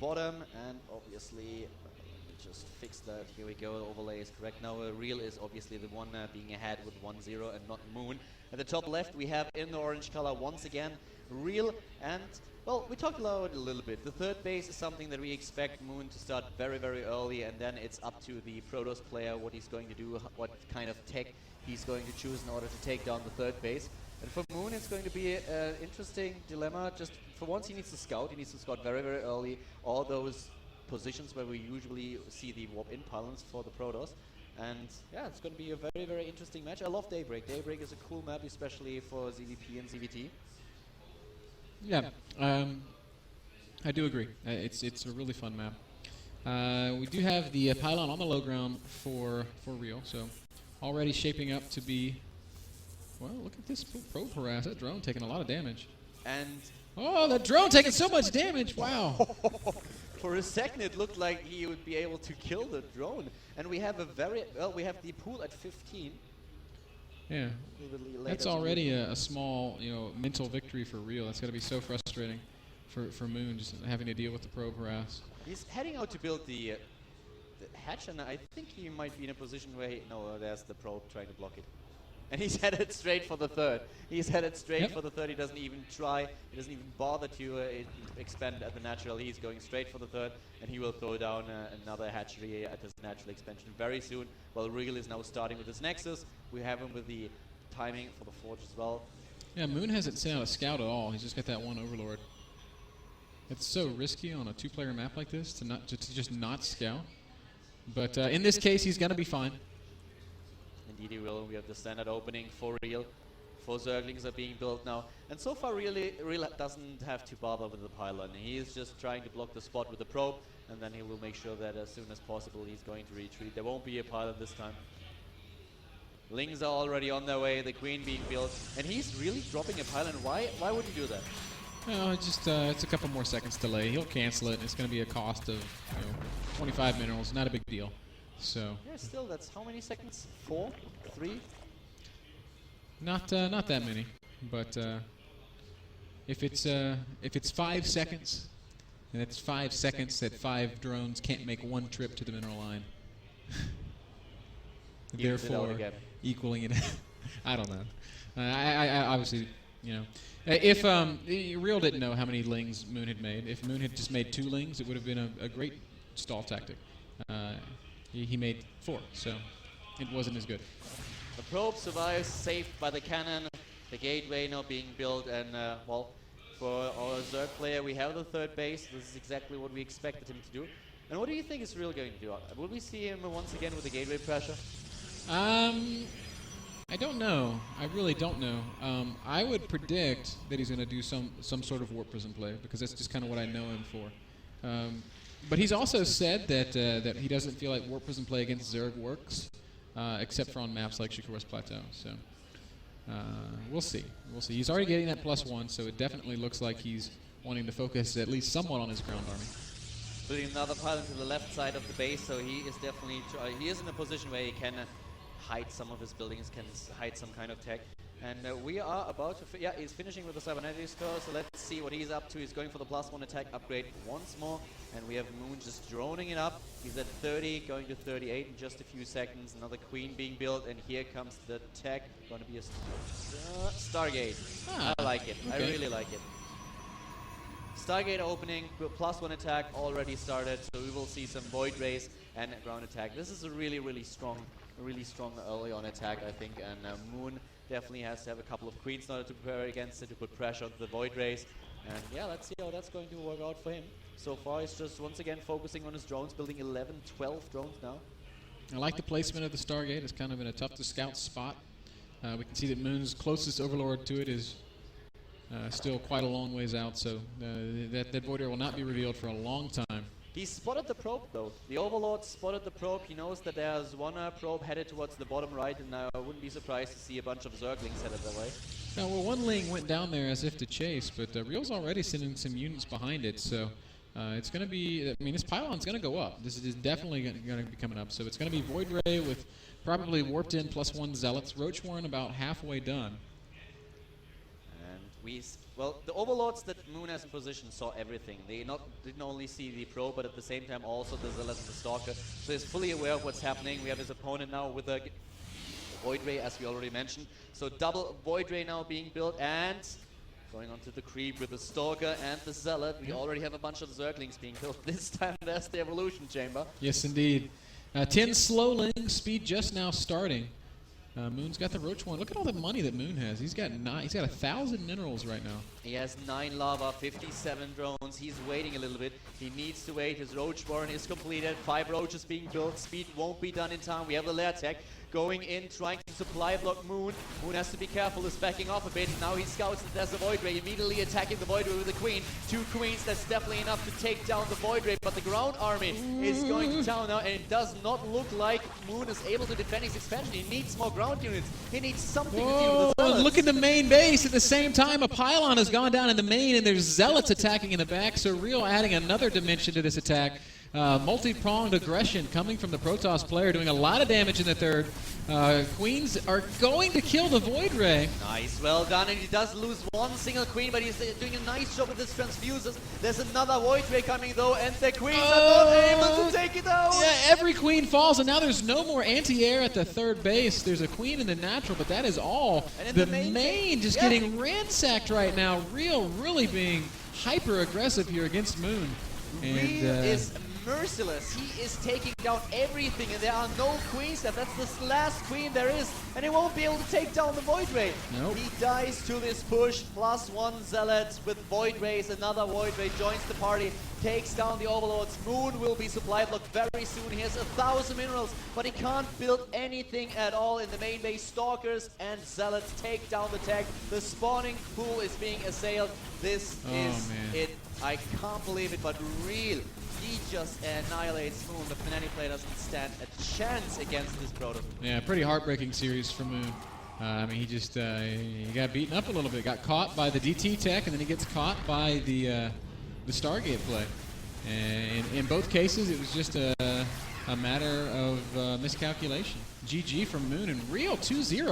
bottom, and obviously just fix that. Here we go, overlay is correct now. Real is obviously the one being ahead with 1-0 and not Moon. At the top left we have in the orange color once again Real, and well, we talked about it a little bit. The third base is something that we expect Moon to start very, very early, and then it's up to the Protoss player what he's going to do, what kind of tech he's going to choose in order to take down the third base. And for Moon, it's going to be an interesting dilemma. Just for once, he needs to scout. He needs to scout very, very early all those positions where we usually see the warp-in pylons for the Protoss. And yeah, it's going to be a very, very interesting match. I love Daybreak. Daybreak is a cool map, especially for ZVP and ZVT. Yeah, I do agree. It's a really fun map. We do have the pylon on the low ground for Real, so already shaping up to be. Well, look at this probe harass. That drone taking a lot of damage. And oh, that drone taking so much damage! Wow. For a second, it looked like he would be able to kill the drone. And we have we have the pool at 15. Yeah, that's already a small, mental victory for Real. That's got to be so frustrating for Moon, just having to deal with the probe harass. He's heading out to build the hatch, and I think he might be in a position where there's the probe trying to block it. And he's headed straight for the third. He's headed straight for the third. He doesn't even try. He doesn't even bother to expand at the natural. He's going straight for the third, and he will throw down another hatchery at his natural expansion very soon. Well, Real is now starting with his Nexus. We have him with the timing for the Forge as well. Yeah, Moon hasn't sent out a scout at all. He's just got that one Overlord. It's so risky on a two-player map like this to just not scout. But in this case, he's going to be fine. Indeed he will. We have the standard opening for Real. 4 Zerglings are being built now. And so far Real doesn't have to bother with the pylon. He is just trying to block the spot with the probe, and then he will make sure that as soon as possible he's going to retreat. There won't be a pylon this time. Lings are already on their way, the Queen being built, and he's really dropping a pylon. Why would he do that? No, just it's a couple more seconds delay. He'll cancel it. It's going to be a cost of 25 minerals. Not a big deal. So yeah, still, that's how many seconds? 4? 3? Not that many. But if it's 5 seconds, and it's 5 seconds that 5 drones can't make one trip to the mineral line. Therefore, equaling it. I don't know. I obviously, if Real didn't know how many lings Moon had made. If Moon had just made 2 lings, it would have been a great stall tactic. He made 4, so it wasn't as good. The probe survives, saved by the cannon. The gateway now being built, and well, for our Zerg player, we have the third base. This is exactly what we expected him to do. And what do you think is Real going to do? Will we see him once again with the gateway pressure? I don't know. I really don't know. I would predict that he's going to do some sort of warp prism play, because that's just kind of what I know him for. But he's also said that he doesn't feel like warp prism play against Zerg works, except for on maps like Shakur's Plateau. So we'll see. We'll see. He's already getting that +1, so it definitely looks like he's wanting to focus at least somewhat on his ground army. Putting another pylon to the left side of the base, so he is definitely he is in a position where he can hide some of his buildings, can hide some kind of tech. And we are about to, he's finishing with the cybernetics core, so let's see what he's up to. He's going for the +1 attack upgrade once more, and we have Moon just droning it up. He's at 30, going to 38 in just a few seconds. Another Queen being built, and here comes the tech. Going to be a Stargate. I like it. Okay. I really like it. Stargate opening, +1 attack already started, so we will see some Void Rays and ground attack. This is a really strong early on attack, I think, and Moon definitely has to have a couple of Queens in order to prepare against it, to put pressure on the Void Rays. And yeah, let's see how that's going to work out for him. So far, he's just once again focusing on his drones, building 11, 12 drones now. I like the placement of the Stargate. It's kind of in a tough to scout spot. We can see that Moon's closest Overlord to it is still quite a long ways out, so that Void Ray will not be revealed for a long time. He spotted the probe, though. The Overlord spotted the probe. He knows that there's one probe headed towards the bottom right, and I wouldn't be surprised to see a bunch of Zerglings headed that way. Now, well, one Ling went down there as if to chase, but Real's already sending some units behind it, so it's going to be, I mean, this pylon's going to go up. This is definitely going to be coming up, so it's going to be Void Ray with probably warped in +1 Zealots. Roach Warren about halfway done. And Well, the overlords that Moon has in position saw everything. They didn't only see the Pro, but at the same time also the Zealot and the Stalker. So he's fully aware of what's happening. We have his opponent now with a Void Ray, as we already mentioned. So double Void Ray now being built, and going on to the creep with the Stalker and the Zealot. We already have a bunch of Zerglings being built. This time there's the Evolution Chamber. Yes, indeed. 10 slowling, speed just now starting. Moon's got the Roach one. Look at all the money that Moon has. He's got 1,000 minerals right now. He has 9 lava, 57 drones. He's waiting a little bit. He needs to wait. His Roach Warren is completed. 5 roaches being built. Speed won't be done in time. We have the lair tech going in, trying to supply block Moon. Moon has to be careful, is backing off a bit. Now he scouts that there's a Void Ray, immediately attacking the Void Ray with the Queen. 2 Queens, that's definitely enough to take down the Void Ray, but the ground army is going to town now, and it does not look like Moon is able to defend his expansion. He needs more ground units. He needs something to deal with the Zealots. Look at the main base. At the same time, a pylon has gone down in the main, and there's Zealots attacking in the back, so Real adding another dimension to this attack. Multi-pronged aggression coming from the Protoss player, doing a lot of damage in the third. Queens are going to kill the Void Ray. Nice, well done, and he does lose one single Queen, but he's doing a nice job with his transfuses. There's another Void Ray coming though, and the Queens are not able to take it out. Yeah, every Queen falls, and now there's no more anti-air at the third base. There's a Queen in the natural, but that is all. And the main just getting ransacked right now. Real really being hyper-aggressive here against Moon. And, Real is merciless. He is taking down everything, and there are no queens left. That's the last queen there is, and he won't be able to take down the Void Ray. Nope. He dies to this push. +1 Zealot with Void Rays. Another Void Ray joins the party, takes down the Overlords. Moon will be supply blocked very soon. He has 1,000 minerals, but he can't build anything at all in the main base. Stalkers and Zealots take down the tech. The spawning pool is being assailed. This is it. I can't believe it, but Real, he just annihilates Moon. The Fnatic player doesn't stand a chance against this Protoss. Yeah, pretty heartbreaking series for Moon. I mean, he just he got beaten up a little bit. Got caught by the DT tech, and then he gets caught by the Stargate play. And in both cases, it was just a matter of miscalculation. GG from Moon, and Real 2-0.